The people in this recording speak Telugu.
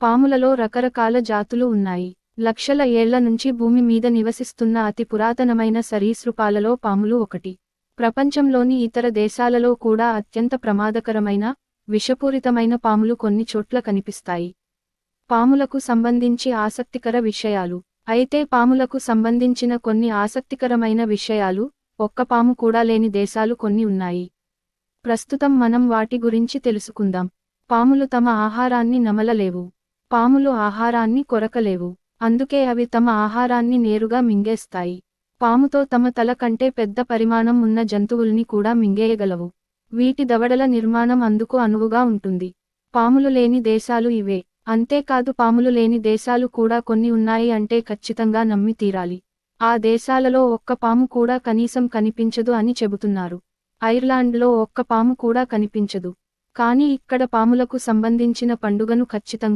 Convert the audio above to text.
పాములలో రకరకాల జాతులు ఉన్నాయి. లక్షల ఏళ్ల నుంచి భూమి మీద నివసిస్తున్న అతి పురాతనమైన సరీసృపాలలో పాములు ఒకటి. ప్రపంచంలోని ఇతర దేశాలలో కూడా అత్యంత ప్రమాదకరమైన, విషపూరితమైన పాములు కొన్ని చోట్ల కనిపిస్తాయి. పాములకు సంబంధించి ఆసక్తికర విషయాలు. అయితే పాములకు సంబంధించిన కొన్ని ఆసక్తికరమైన విషయాలు, ఒక్క పాము కూడా లేని దేశాలు కొన్ని ఉన్నాయి. ప్రస్తుతం మనం వాటి గురించి తెలుసుకుందాం. పాములు తమ ఆహారాన్ని నమలలేవు. పాములు ఆహారాన్ని కొరకలేవు. అందుకే అవి తమ ఆహారాన్ని నేరుగా మింగేస్తాయి. పాముతో తమ తల కంటే పెద్ద పరిమాణం ఉన్న జంతువుల్ని కూడా మింగేయగలవు. వీటి దవడల నిర్మాణం అందుకు అనువుగా ఉంటుంది. పాములు లేని దేశాలు ఇవే. అంతేకాదు పాములు లేని దేశాలు కూడా కొన్ని ఉన్నాయి అంటే ఖచ్చితంగా నమ్మి తీరాలి. ఆ దేశాలలో ఒక్క పాము కూడా కనీసం కనిపించదు అని చెబుతున్నారు. ఐర్లాండ్లో ఒక్క పాము కూడా కనిపించదు. కానీ ఇక్కడ పాములకు సంబంధించిన పండుగను ఖచ్చితంగా